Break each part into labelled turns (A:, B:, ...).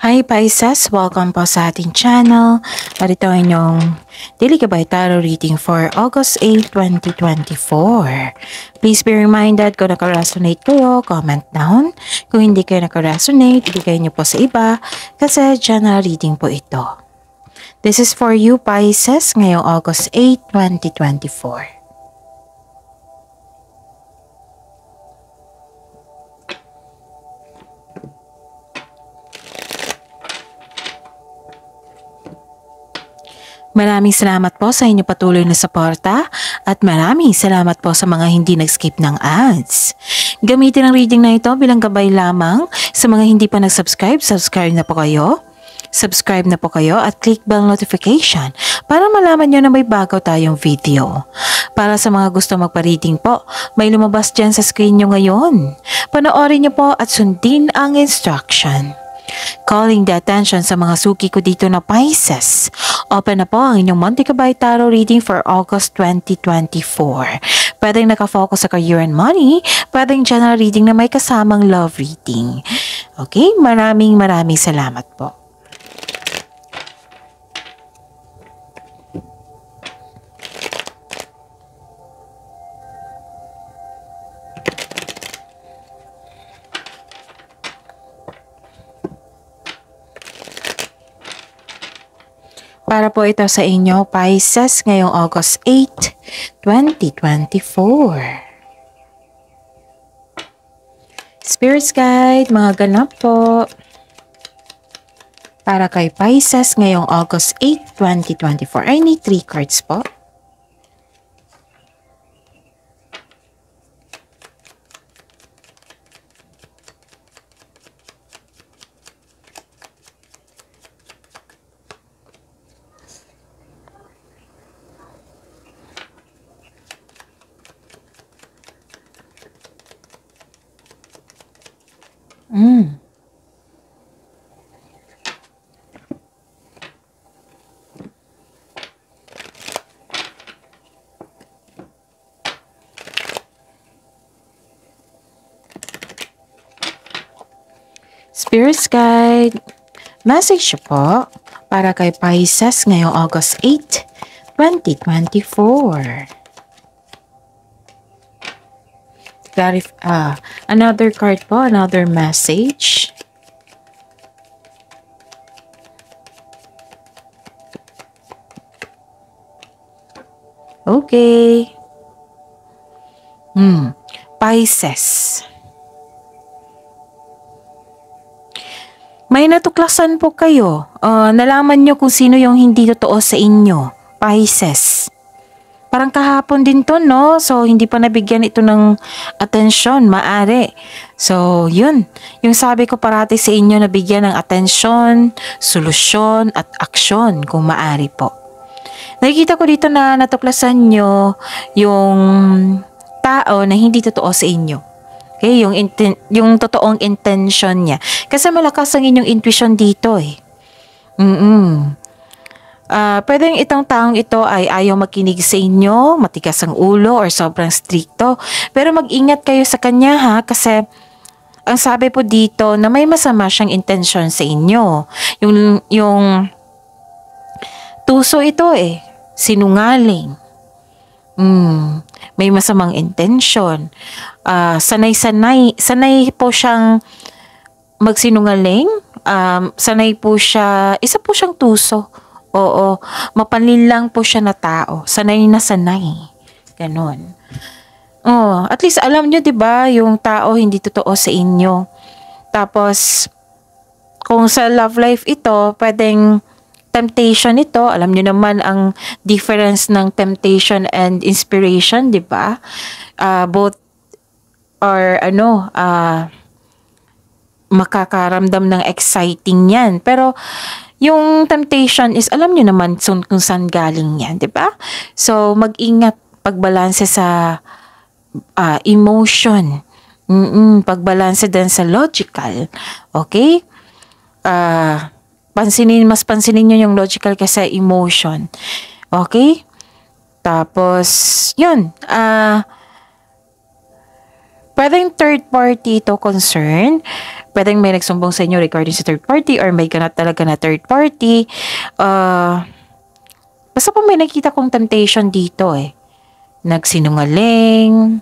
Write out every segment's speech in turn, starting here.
A: Hi Pisces! Welcome po sa ating channel. Ito ang inyong Daily Gabay Tarot Reading for August 8, 2024. Please be reminded kung naka-resonate kayo, comment down. Kung hindi kayo naka-resonate, ibigay niyo po sa iba kasi general reading po ito. This is for you Pisces ngayong August 8, 2024. Maraming salamat po sa inyong patuloy na suporta at maraming salamat po sa mga hindi nag-skip ng ads. Gamitin ang reading na ito bilang gabay lamang. Sa mga hindi pa nag-subscribe, subscribe na po kayo. Subscribe na po kayo at click bell notification para malaman nyo na may bago tayong video. Para sa mga gusto magpa-reading po, may lumabas dyan sa screen nyo ngayon. Panoorin nyo po at sundin ang instruction. Calling the attention sa mga suki ko dito na Pisces. Open na po ang inyong Monthly Gabay Tarot Reading for August 2024. Pwedeng nakafocus sa career and money, pwedeng general reading na may kasamang love reading. Okay, maraming salamat po. Para po ito sa inyo, Pisces, ngayong August 8, 2024. Spirits Guide, mga ganap po. Para kay Pisces, ngayong August 8, 2024. I need 3 cards po. Spirits Guide, message po para kay Pisces ngayong August 8, 2024. Another card po, another message. Okay. Pisces. May natuklasan po kayo. Nalaman nyo kung sino yung hindi totoo sa inyo. Pisces. Parang kahapon din to, no? So, hindi pa nabigyan ito ng atensyon, maari. So, yun. Yung sabi ko parati sa inyo, nabigyan ng atensyon, solusyon, at aksyon kung maari po. Nakikita ko dito na natuklasan nyo yung tao na hindi totoo sa inyo. Okay, yung totoong intention niya. Kasi malakas ang inyong intuition dito eh. Pwedeng itong taong ito ay ayaw makinig sa inyo, matigas ang ulo or sobrang stricto. Pero mag-ingat kayo sa kanya ha, kasi ang sabi po dito na may masama siyang intention sa inyo. Yung tuso ito eh, sinungaling. May masamang intention. Sanay po siyang magsinungaling. Sanay po siya, isa po siyang tuso. Oo, mapanlin lang po siya na tao. Sanay na sanay. Ganon. At least alam nyo, 'di ba, yung tao hindi totoo sa inyo. Tapos, kung sa love life ito, pwedeng temptation ito. Alam nyo naman ang difference ng temptation and inspiration, 'di ba? Both are makakaramdam ng exciting yan. Pero yung temptation is, alam nyo naman kung saan galing yan, di ba? So, mag-ingat pagbalanse sa emotion. Pagbalanse din sa logical. Okay? Mas pansinin nyo yung logical kaysa emotion. Okay? Tapos, yun. Pwedeng third party to concern. Pwedeng may nagsumbong sa inyo regarding sa third party or may ganat talaga na third party. Basta po may nakita kong temptation dito eh. Nagsinungaling,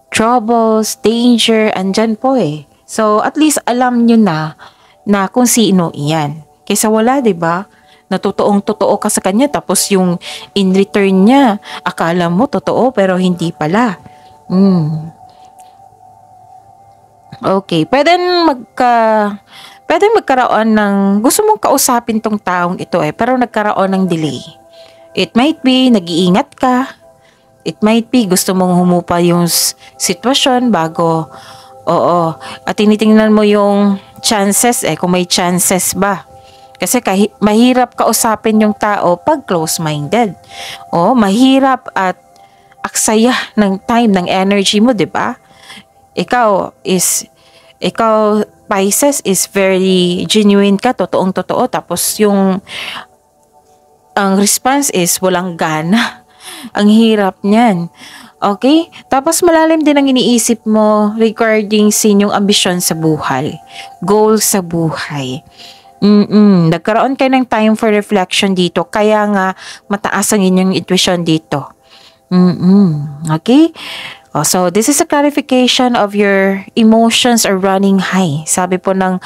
A: troubles, danger, andyan po eh. So, at least alam nyo na kung sino iyan. Kaysa wala, 'di ba? Na totoong-totoo ka sa kanya tapos yung in return niya, akala mo totoo pero hindi pala. Okay, pwedeng magkaroon ng gusto mong kausapin tong taong ito eh, pero nagkaroon ng delay. It might be nag-iingat ka. It might be gusto mong humupa yung sitwasyon bago. Oo, at tinitingnan mo yung chances eh, kung may chances ba. Kasi mahirap kausapin yung tao pag close-minded. O, mahirap at aksaya ng time, ng energy mo, 'di ba? Ikaw, Pisces, is very genuine ka, totoong-totoo. Tapos ang response is walang gana. Ang hirap niyan. Okay? Tapos malalim din ang iniisip mo regarding sa inyong ambisyon sa buhay. Goal sa buhay. Nagkaroon kayo ng time for reflection dito. Kaya nga mataas ang inyong intuition dito. Okay? So this is a clarification of your emotions are running high. Sabi po ng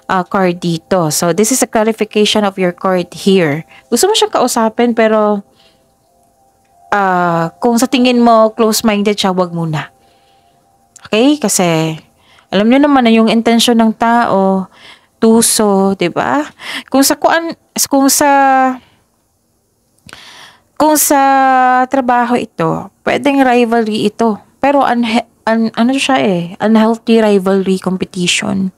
A: card dito. So this is a clarification of your card here. Gusto mo siyang kausapin pero kung sa tingin mo close-minded siya, wag muna. Okay? Kasi alam niyo naman na yung intensyon ng tao, tuso, 'di ba? Kung sa trabaho ito, pwedeng rivalry ito. Pero ano siya eh, unhealthy rivalry competition.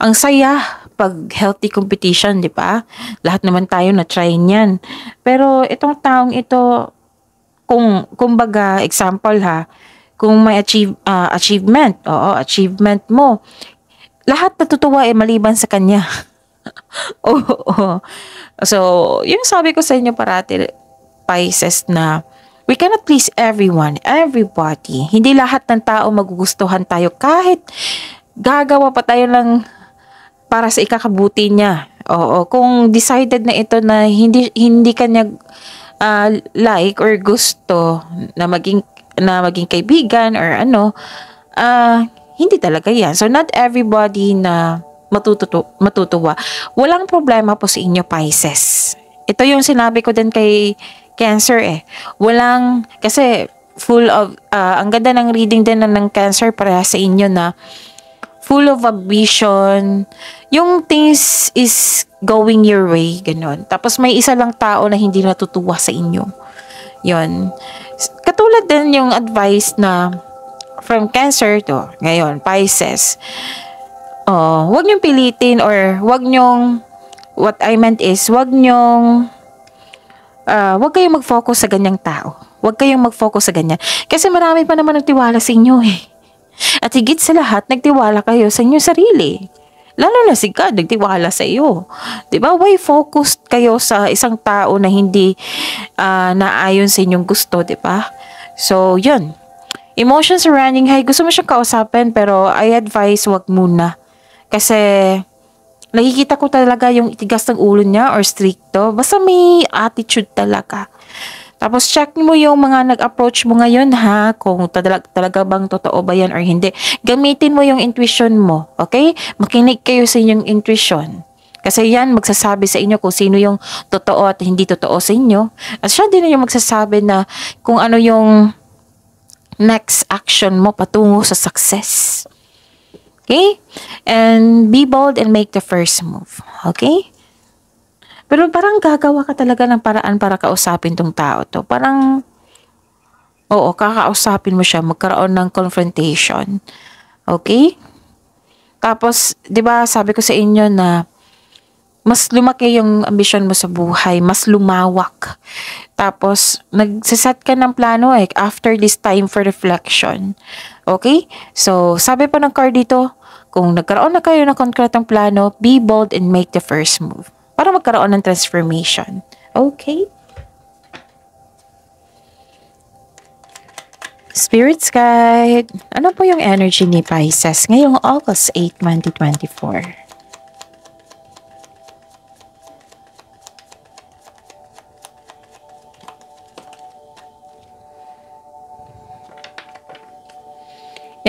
A: Ang saya pag healthy competition, 'di ba? Lahat naman tayo na try niyan. Pero itong taong ito, kumbaga example ha, kung may achievement, achievement mo, lahat natutuwa eh maliban sa kanya. Oo. So, yung sabi ko sa inyo parati, Pisces, na we cannot please everyone, everybody. Hindi lahat ng tao magugustuhan tayo kahit gagawa pa tayo lang para sa ikakabuti niya. Oo, kung decided na ito na hindi kanya like or gusto na maging kaibigan or hindi talaga yan. So not everybody na matutuwa. Walang problema po sa inyo, Pisces. Ito yung sinabi ko din kay Cancer eh. Kasi full of, ang ganda ng reading din ng Cancer para sa inyo na full of ambition. Yung things is going your way, ganon. Tapos may isa lang tao na hindi natutuwa sa inyo. Yon. Katulad din yung advice na from Cancer to, ngayon, Pisces. Wag niyong pilitin or what I meant is, wag kayong mag-focus sa ganyang tao. Wag kayong mag-focus sa ganyan. Kasi marami pa naman nagtiwala sa inyo eh. At higit sa lahat, nagtiwala kayo sa inyong sarili. Lalo na si God, nagtiwala sa iyo. Diba? Why focused kayo sa isang tao na hindi naayon sa inyong gusto, diba? So, yun. Emotions are running high. Gusto mo siyang kausapin, pero I advise wag muna. Kasi, nakikita ko talaga yung itigas ng ulo niya or stricto. Basta may attitude talaga. Tapos check mo yung mga nag-approach mo ngayon ha, kung talaga bang totoo ba yan or hindi. Gamitin mo yung intuition mo, okay? Makinig kayo sa inyong intuition. Kasi yan magsasabi sa inyo kung sino yung totoo at hindi totoo sa inyo. At siya din yung magsasabi na kung ano yung next action mo patungo sa success. Okay? And be bold and make the first move. Okay? Pero parang gagawa ka talaga ng paraan para kausapin tong tao to. Parang, kakausapin mo siya, magkaroon ng confrontation. Okay? Tapos, di ba sabi ko sa inyo na mas lumaki yung ambisyon mo sa buhay, mas lumawak. Tapos, nagsiset ka ng plano after this time for reflection. Okay? So, sabi pa ng card dito, kung nagkaroon na kayo ng konkretong plano, be bold and make the first move. Para magkaroon ng transformation. Okay? Spirits guide, ano po yung energy ni Pisces ngayong August 8, 2024?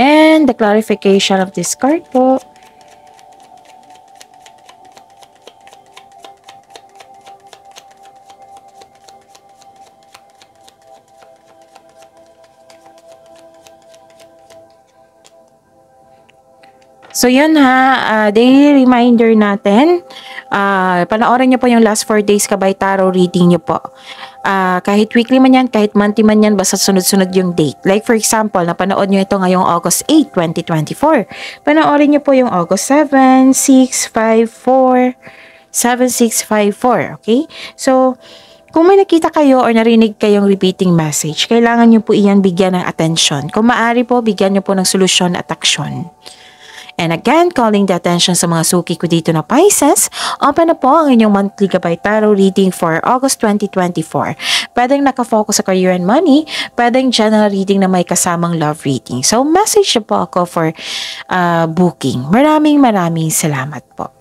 A: And the clarification of this card po. So yun ha, daily reminder natin, panoorin nyo po yung last 4 days Kabay Tarot reading nyo po. Kahit weekly man yan, kahit monthly man yan, basta sunod-sunod yung date. Like for example, napanood nyo ito ngayong August 8, 2024. Panoorin nyo po yung August 7, 6, 5, 4, 7, 6, 5, 4. Okay? So, kung may nakita kayo or narinig kayong repeating message, kailangan nyo po iyan bigyan ng attention. Kung maaari po, bigyan nyo po ng solusyon at aksyon. And again, calling the attention sa mga suki ko dito na Pisces, open na po ang inyong monthly Gabay Tarot reading for August 2024. Pwedeng nakafocus sa career and money, pwedeng general reading na may kasamang love reading. So, message na po ako for booking. Maraming salamat po.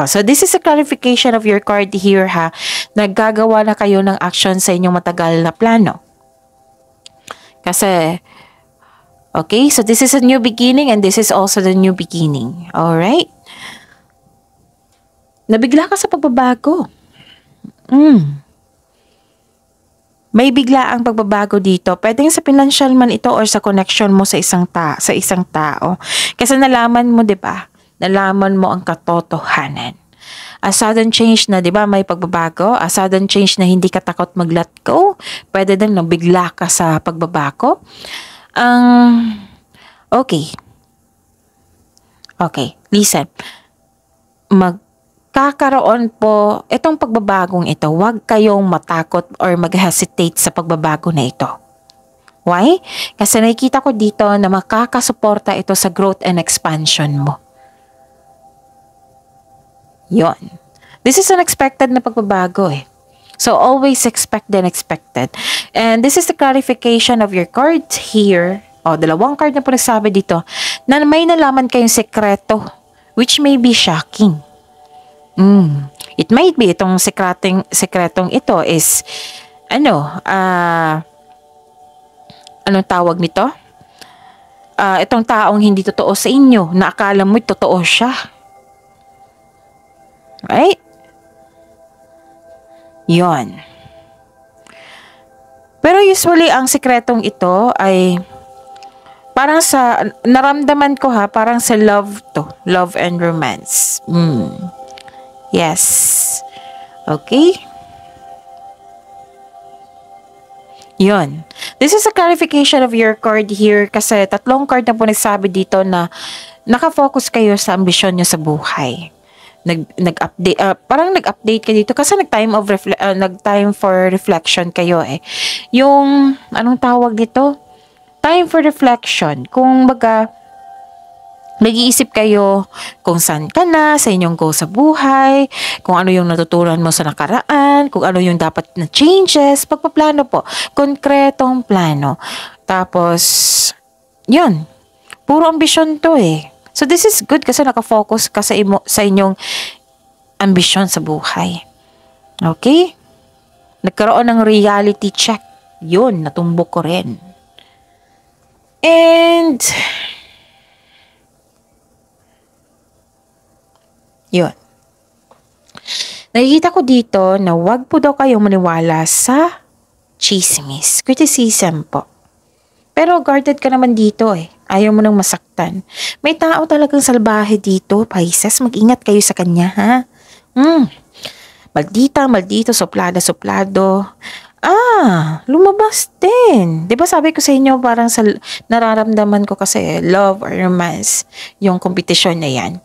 A: So, this is a clarification of your card here ha. Naggagawa na kayo ng action sa inyong matagal na plano. Kasi, okay, so this is a new beginning and this is also the new beginning. Alright? Nabigla ka sa pagbabago. May bigla ang pagbabago dito. Pwedeng sa financial man ito or sa connection mo sa isang tao. Kasi nalaman mo, 'di ba? Nalaman mo ang katotohanan. A sudden change na, 'di ba, may pagbabago. A sudden change na hindi ka takot mag-let go. Pwede din nabigla ka sa pagbabago. Okay, listen. Magkakaroon po, itong pagbabagong ito, huwag kayong matakot or mag-hesitate sa pagbabago na ito. Why? Kasi nakikita ko dito na makakasuporta ito sa growth and expansion mo. Yon. This is unexpected na pagbabago eh. So, always expect the unexpected. And this is the clarification of your card here. Dalawang card na po nagsabi dito na may nalaman kayong sekreto which may be shocking. It might be itong sekretong ito is anong tawag nito? Itong taong hindi totoo sa inyo na akala mo totoo siya. Right? Yon. Pero usually, ang sekretong ito ay parang naramdaman ko ha, parang sa love to. Love and romance. Yes. Okay? Yon. This is a clarification of your card here kasi 3 card na po nagsabi dito na nakafocus kayo sa ambisyon nyo sa buhay. Nag-update, parang nag-update ka dito kasi nag-time for reflection kayo eh. Yung, anong tawag dito? Time for reflection. Kung baga, nag-iisip kayo kung saan ka na, sa inyong goal sa buhay, kung ano yung natutunan mo sa nakaraan, kung ano yung dapat na changes, pagpaplano po. Konkretong plano. Tapos, yun. Puro ambisyon to eh. So, this is good kasi nakafocus ka sa inyong ambisyon sa buhay. Okay? Nagkaroon ng reality check. Yun, natumbok ko rin. And, yun. Nakikita ko dito na wag po daw kayong maniwala sa chismis. Criticism po. Pero guarded ka naman dito eh. Ayaw mo nang masaktan. May tao talagang salbahe dito, Pisces. Mag-ingat kayo sa kanya, ha? Maldito, suplado. Lumabas din. Di ba sabi ko sa inyo, parang nararamdaman ko kasi love or romance, yung competition na yan.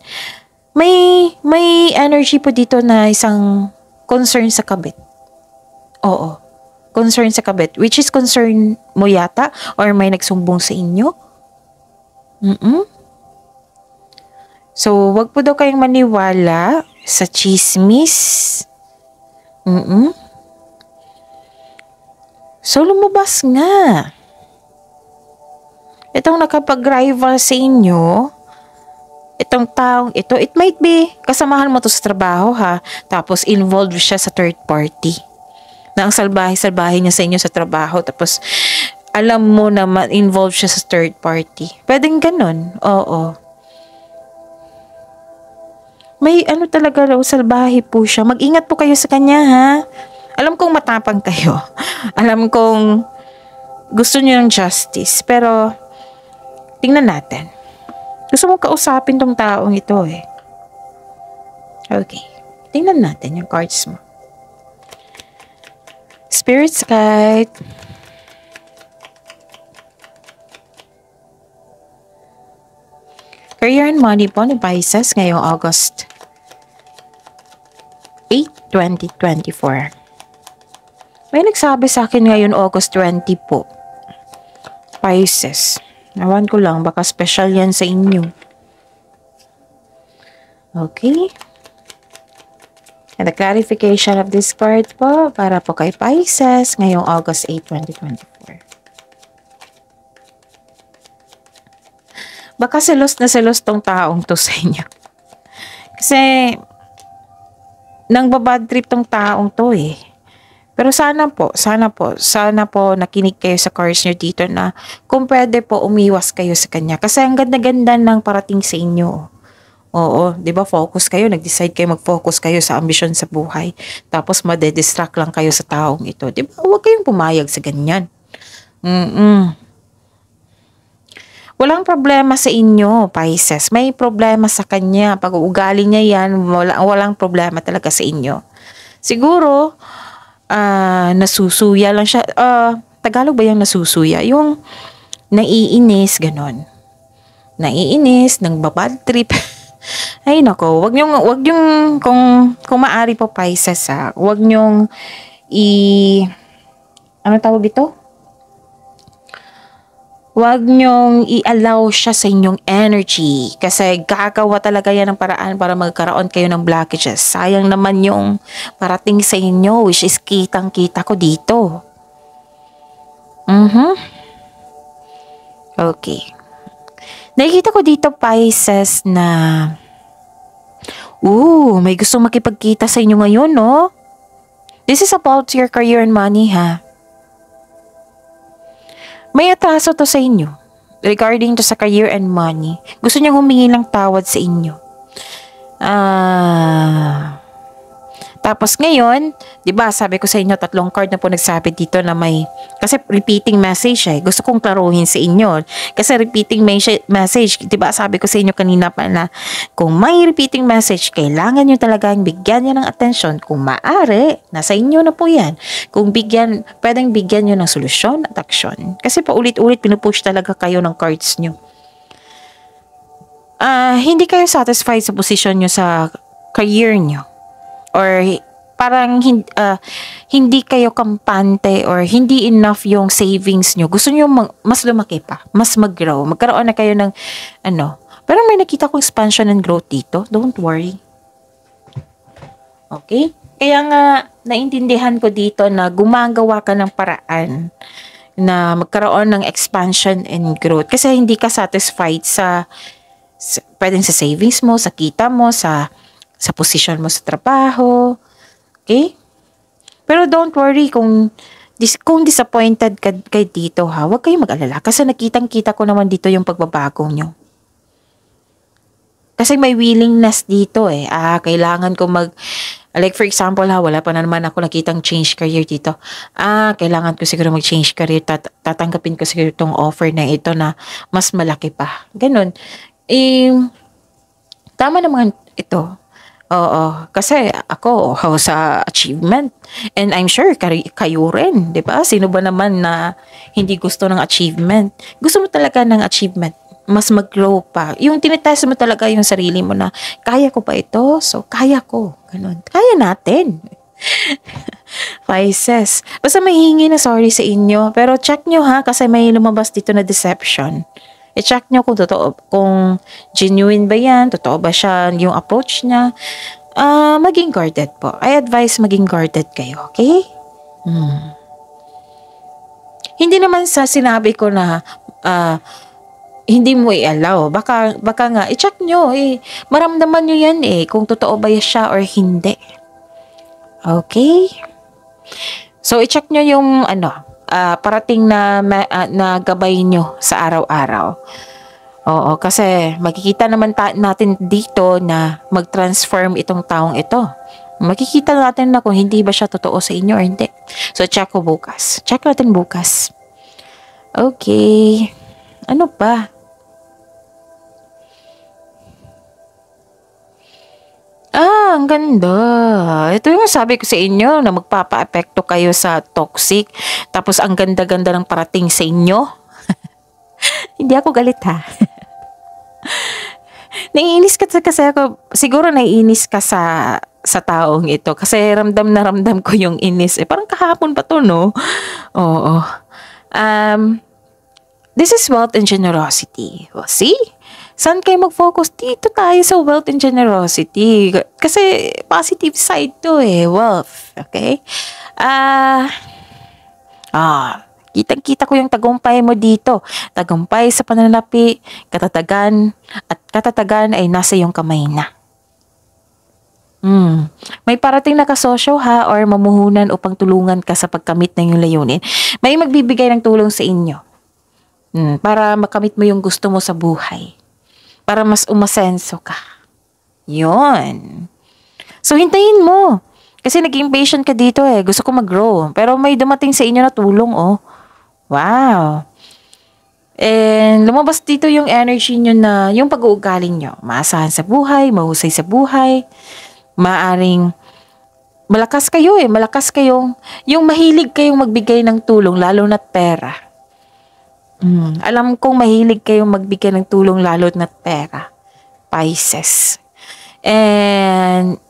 A: May energy po dito na isang concern sa kabit. Oo. Concern sa kabit. Which is concern mo yata or may nagsumbong sa inyo. So, wag po daw kayong maniwala sa chismis. So, lumabas nga. Itong nakapag-rival sa inyo, itong taong ito, it might be kasamahan mo to sa trabaho ha. Tapos involved siya sa third party. Na ang salbahe-salbahe niya sa inyo sa trabaho. Tapos alam mo na involved siya sa third party. Pwedeng ganun. Oo. May ano talaga raw, salbahe po siya. Mag-ingat po kayo sa kanya ha. Alam kong matapang kayo. Alam kong gusto niyo ng justice. Pero tingnan natin. Gusto mong kausapin tong taong ito eh. Okay. Tingnan natin yung cards mo. Spirit's Guide. Career and money po ni Pisces ngayong August 8, 2024. May nagsabi sa akin ngayon August 20 po. Pisces. Nawan ko lang, baka special yan sa inyo. Okay. And the clarification of this card po para po kay Pisces ngayong August 8, 2024. Baka selos na selos tong taong to sa inyo. Kasi, nang babad trip tong taong to eh. Pero sana po nakinig kayo sa cards nyo dito na kung pwede po umiwas kayo sa kanya. Kasi ang ganda-ganda ng parating sa inyo. Oo, di ba focus kayo, nag-decide kayo mag-focus kayo sa ambisyon sa buhay. Tapos made-distract lang kayo sa taong ito. Di ba? Huwag kayong pumayag sa ganyan. Walang problema sa inyo, Pisces. May problema sa kanya. Pag uugali niya yan, walang problema talaga sa inyo. Siguro, nasusuya lang siya. Tagalog ba yung nasusuya? Yung naiinis, ganon. Naiinis, nang babad trip. Ay nako, wag yung kung maari po Pisces wag nyong ano tawag dito? Huwag niyong i-allow siya sa inyong energy kasi gagawa talaga yan ng paraan para magkaroon kayo ng blockages. Sayang naman yung parating sa inyo which is kitang-kita ko dito. Okay. Nakikita ko dito Pisces na may gusto makipagkita sa inyo ngayon, no? This is about your career and money, ha? May atraso to sa inyo regarding to sa career and money. Gusto niyang humingi ng tawad sa inyo. Tapos ngayon, 'di ba, sabi ko sa inyo 3 card na po nagsabi dito na may kasi repeating message Gusto kong klaruhin sa inyo. Kasi repeating message, 'di ba, sabi ko sa inyo kanina pa na kung may repeating message, kailangan niyo talagang bigyan niyo ng atensyon. Kung maaari, nasa inyo na po 'yan. Kung pwedeng bigyan niyo ng solusyon at aksyon. Kasi paulit-ulit pinupush talaga kayo ng cards niyo. Hindi kayo satisfied sa position niyo sa career niyo. Or parang hindi kayo kampante or hindi enough yung savings nyo. Gusto nyo mas lumaki pa, mas mag-grow. Magkaroon na kayo ng Pero may nakita ko expansion and growth dito. Don't worry. Okay? Kaya nga, naintindihan ko dito na gumagawa ka ng paraan na magkaroon ng expansion and growth. Kasi hindi ka satisfied sa pwedeng sa savings mo, sa kita mo, sa position mo sa trabaho. Okay? Pero don't worry kung disappointed ka dito ha. Huwag kayong mag-alala. Kasi nakitang-kita ko naman dito yung pagbabago nyo. Kasi may willingness dito kailangan ko like for example wala pa na naman ako nakitang change career dito. Kailangan ko siguro mag-change career. Tatanggapin ko siguro itong offer na ito na mas malaki pa. Ganun. Tama naman ito. Oo, kasi ako sa achievement and I'm sure kayo rin, 'di ba? Sino ba naman na hindi gusto ng achievement? Gusto mo talaga ng achievement, mas mag-grow pa. Yung tinitest mo talaga yung sarili mo na kaya ko ba ito? So kaya ko, ganun. Kaya natin. Pisces. Basta may hingi na sorry sa inyo, pero check nyo ha kasi may lumabas dito na deception. I-check nyo kung totoo, kung genuine ba yan, totoo ba siya, yung approach niya. Maging guarded po. I advise maging guarded kayo, okay? Hindi naman sa sinabi ko na hindi mo i-allow. Baka nga, i-check nyo eh. Maramdaman nyo yan eh, kung totoo ba siya or hindi. Okay? So, i-check nyo yung parating na gabay nyo sa araw-araw. Oo, kasi makikita naman natin dito na mag-transform itong taong ito. Makikita natin na kung hindi ba siya totoo sa inyo or hindi. So, check ko bukas. Check natin bukas. Okay. Ano pa? Ang ganda. Ito yung sabi ko sa inyo na magpapa-epekto kayo sa toxic. Tapos ang ganda-ganda ng parating sa inyo. Hindi ako galit ha. Naiinis kasi ako. Siguro naiinis ka sa taong ito. Kasi ramdam na ramdam ko yung inis. Parang kahapon pa to, no? Oo. This is wealth and generosity. Well, see? Saan kayo mag-focus? Dito tayo sa wealth and generosity. Kasi positive side to eh, wealth. Okay? Kitang-kita ko yung tagumpay mo dito. Tagumpay sa pananalapi, katatagan ay nasa iyong kamay na. May parating na kasosyo ha or mamuhunan upang tulungan ka sa pagkamit ng iyong layunin. May magbibigay ng tulong sa inyo. Para makamit mo yung gusto mo sa buhay. Para mas umasenso ka. Yun. So, hintayin mo. Kasi nag-impatient ka dito eh. Gusto ko mag-grow. Pero may dumating sa inyo na tulong oh. Wow. And lumabas dito yung energy nyo na, yung pag-uugali nyo. Maasahan sa buhay, mahusay sa buhay. Maaring malakas kayo eh. Malakas kayong, yung mahilig kayong magbigay ng tulong, lalo na't pera. Alam kong mahilig kayong magbigay ng tulong lalo na pera. Pisces. And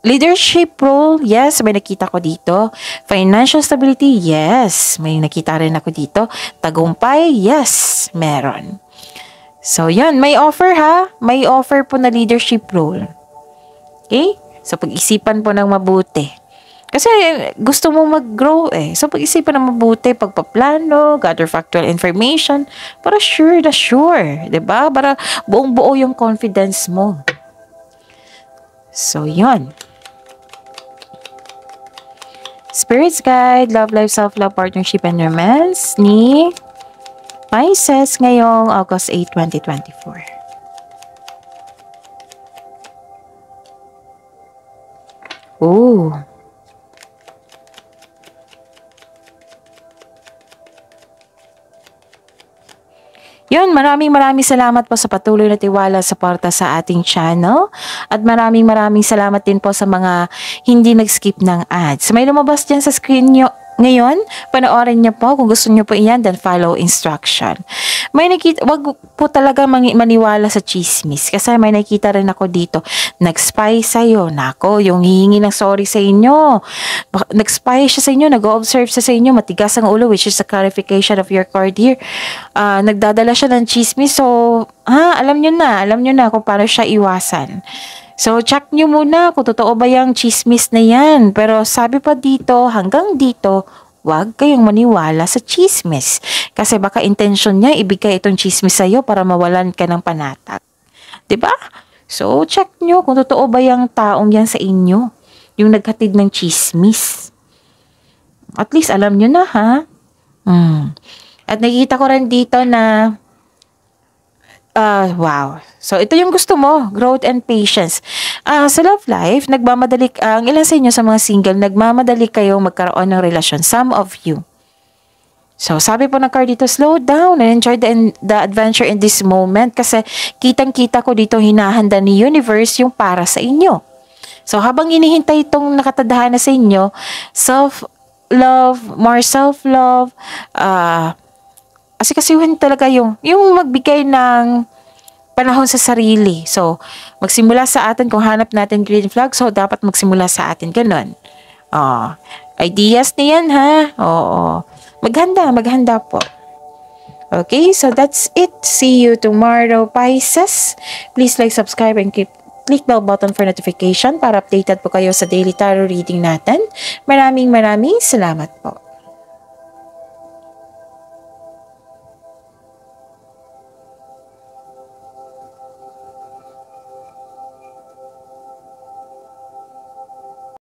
A: leadership role, yes, may nakita ko dito. Financial stability, yes, may nakita rin ako dito. Tagumpay, yes, meron. So, yan, may offer ha. May offer po na leadership role. Okay? So, pag-isipan po ng mabuti. Kasi gusto mo mag-grow eh. So, pag-isipan na mabuti, pagpaplano, gather factual information, para sure na sure. Diba? Para buong-buo yung confidence mo. So, yun. Spirits Guide, Love Life, Self-Love, Partnership, and Romance ni Pisces ngayong August 8, 2024. Ooh. Yun, maraming salamat po sa patuloy na tiwala sa suporta sa ating channel. At maraming salamat din po sa mga hindi nag-skip ng ads. May lumabas dyan sa screen nyo ngayon. Panoorin nyo po. Kung gusto nyo po iyan, then follow instruction. May nakita, wag po talaga maniwala sa chismis. Kasi may nakita rin ako dito. Nag-spy sa'yo. Nako, yung hihingi ng sorry sa inyo. Nag-spy siya sa inyo. Nag-observe siya sa inyo. Matigas ang ulo, which is a clarification of your card here. Nagdadala siya ng chismis. So, alam nyo na kung paano siya iwasan. So, check nyo muna kung totoo ba yung chismis na yan. Pero sabi pa dito, hanggang dito, wag kayong maniwala sa chismis. Kasi baka intention niya ibigay itong chismis sa'yo para mawalan ka ng panatag. Diba? So, check nyo kung totoo ba yung taong yan sa inyo. Yung naghatid ng chismis. At least alam nyo na ha. At nakikita ko rin dito na wow. So, ito yung gusto mo, growth and patience. Sa love life, nagmamadali, ang ilan sa inyo sa mga single, nagmamadali kayong magkaroon ng relasyon. Some of you. So, sabi po ng card dito, slow down and enjoy the adventure in this moment kasi kitang-kita ko dito hinahanda ni universe yung para sa inyo. So, habang inihintay itong nakatadhana sa inyo, self-love, more self-love, asikasuhin talaga yung magbigay ng panahon sa sarili. So, magsimula sa atin, kung hanap natin green flag, so dapat magsimula sa atin. Ganon. Ideas na yan, ha? Oo. Maghanda po. Okay, so that's it. See you tomorrow, Pisces. Please like, subscribe, and click bell button for notification para updated po kayo sa daily tarot reading natin. Maraming salamat po.